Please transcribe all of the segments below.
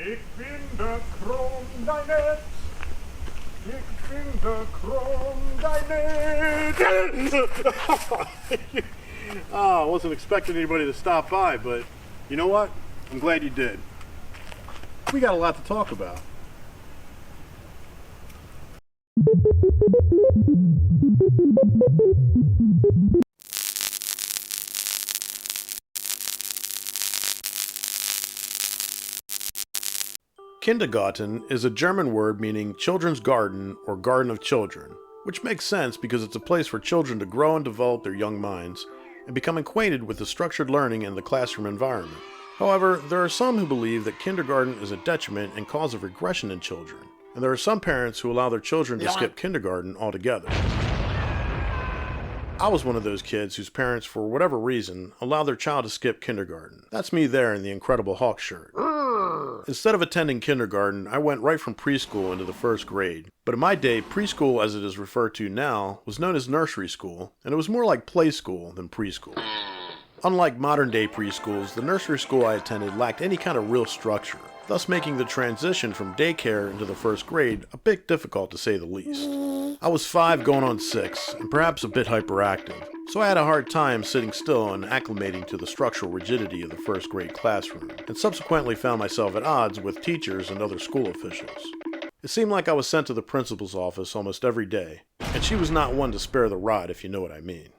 Ik finde krom dein Ik finde krom dein I wasn't expecting anybody to stop by, but you know what? I'm glad you did. We got a lot to talk about. Kindergarten is a German word meaning children's garden or garden of children, which makes sense because it's a place for children to grow and develop their young minds and become acquainted with the structured learning in the classroom environment. However, there are some who believe that kindergarten is a detriment and cause of regression in children, and there are some parents who allow their children to skip kindergarten altogether. I was one of those kids whose parents, for whatever reason, allowed their child to skip kindergarten. That's me there in the Incredible Hulk shirt. Instead of attending kindergarten, I went right from preschool into the first grade. But in my day, preschool, as it is referred to now, was known as nursery school, and it was more like play school than preschool. Unlike modern-day preschools, the nursery school I attended lacked any kind of real structure, thus making the transition from daycare into the first grade a bit difficult to say the least. I was 5 going on 6, and perhaps a bit hyperactive, so I had a hard time sitting still and acclimating to the structural rigidity of the first grade classroom, and subsequently found myself at odds with teachers and other school officials. It seemed like I was sent to the principal's office almost every day, and she was not one to spare the rod, if you know what I mean.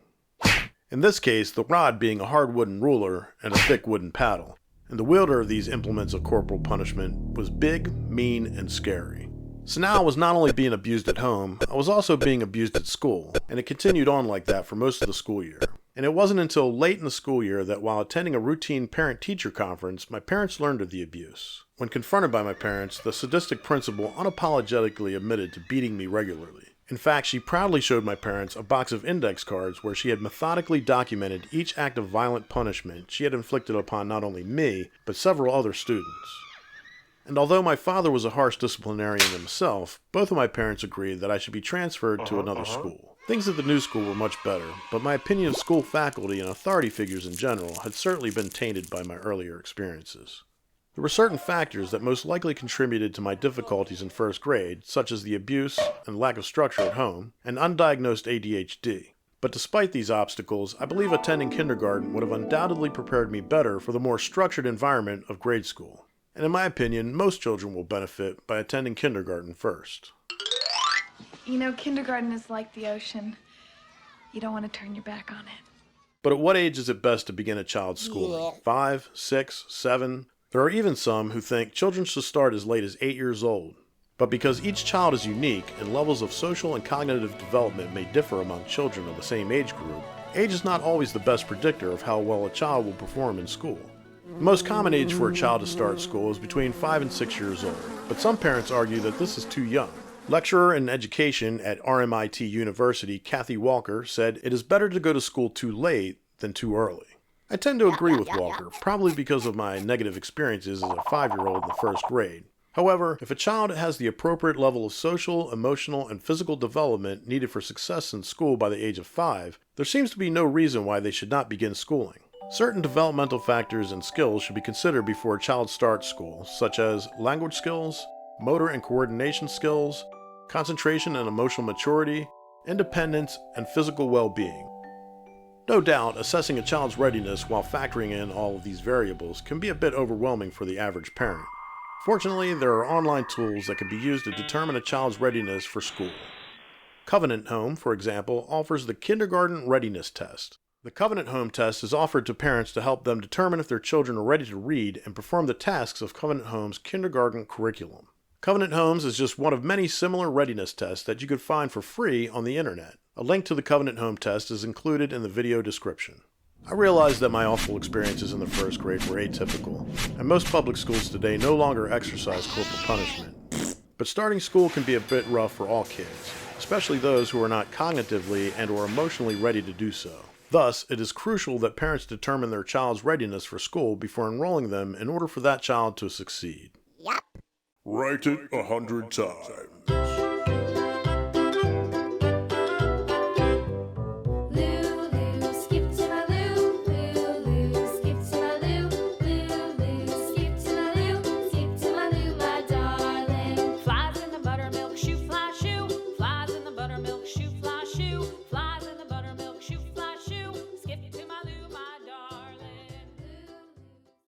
In this case, the rod being a hard wooden ruler and a thick wooden paddle, and the wielder of these implements of corporal punishment was big, mean, and scary. So now I was not only being abused at home, I was also being abused at school, and it continued on like that for most of the school year. And it wasn't until late in the school year that while attending a routine parent-teacher conference, my parents learned of the abuse. When confronted by my parents, the sadistic principal unapologetically admitted to beating me regularly. In fact, she proudly showed my parents a box of index cards where she had methodically documented each act of violent punishment she had inflicted upon not only me, but several other students. And although my father was a harsh disciplinarian himself, both of my parents agreed that I should be transferred to another school. Things at the new school were much better, but my opinion of school faculty and authority figures in general had certainly been tainted by my earlier experiences. There were certain factors that most likely contributed to my difficulties in first grade, such as the abuse and lack of structure at home, and undiagnosed ADHD. But despite these obstacles, I believe attending kindergarten would have undoubtedly prepared me better for the more structured environment of grade school. And in my opinion, most children will benefit by attending kindergarten first. You know, kindergarten is like the ocean. You don't want to turn your back on it. But at what age is it best to begin a child's schooling? 5, 6, 7? There are even some who think children should start as late as 8 years old. But because each child is unique and levels of social and cognitive development may differ among children of the same age group, age is not always the best predictor of how well a child will perform in school. The most common age for a child to start school is between 5 and 6 years old, but some parents argue that this is too young. Lecturer in education at RMIT University, Kathy Walker, said it is better to go to school too late than too early. I tend to agree with Walker, probably because of my negative experiences as a 5-year-old in the first grade. However, if a child has the appropriate level of social, emotional, and physical development needed for success in school by the age of 5, there seems to be no reason why they should not begin schooling. Certain developmental factors and skills should be considered before a child starts school, such as language skills, motor and coordination skills, concentration and emotional maturity, independence, and physical well-being. No doubt, assessing a child's readiness while factoring in all of these variables can be a bit overwhelming for the average parent. Fortunately, there are online tools that can be used to determine a child's readiness for school. Covenant Home, for example, offers the Kindergarten Readiness Test. The Covenant Home test is offered to parents to help them determine if their children are ready to read and perform the tasks of Covenant Home's kindergarten curriculum. Covenant Homes is just one of many similar readiness tests that you could find for free on the internet. A link to the Covenant Home test is included in the video description. I realize that my awful experiences in the first grade were atypical, and most public schools today no longer exercise corporal punishment. But starting school can be a bit rough for all kids, especially those who are not cognitively and or emotionally ready to do so. Thus, it is crucial that parents determine their child's readiness for school before enrolling them in order for that child to succeed. Write it 100 times.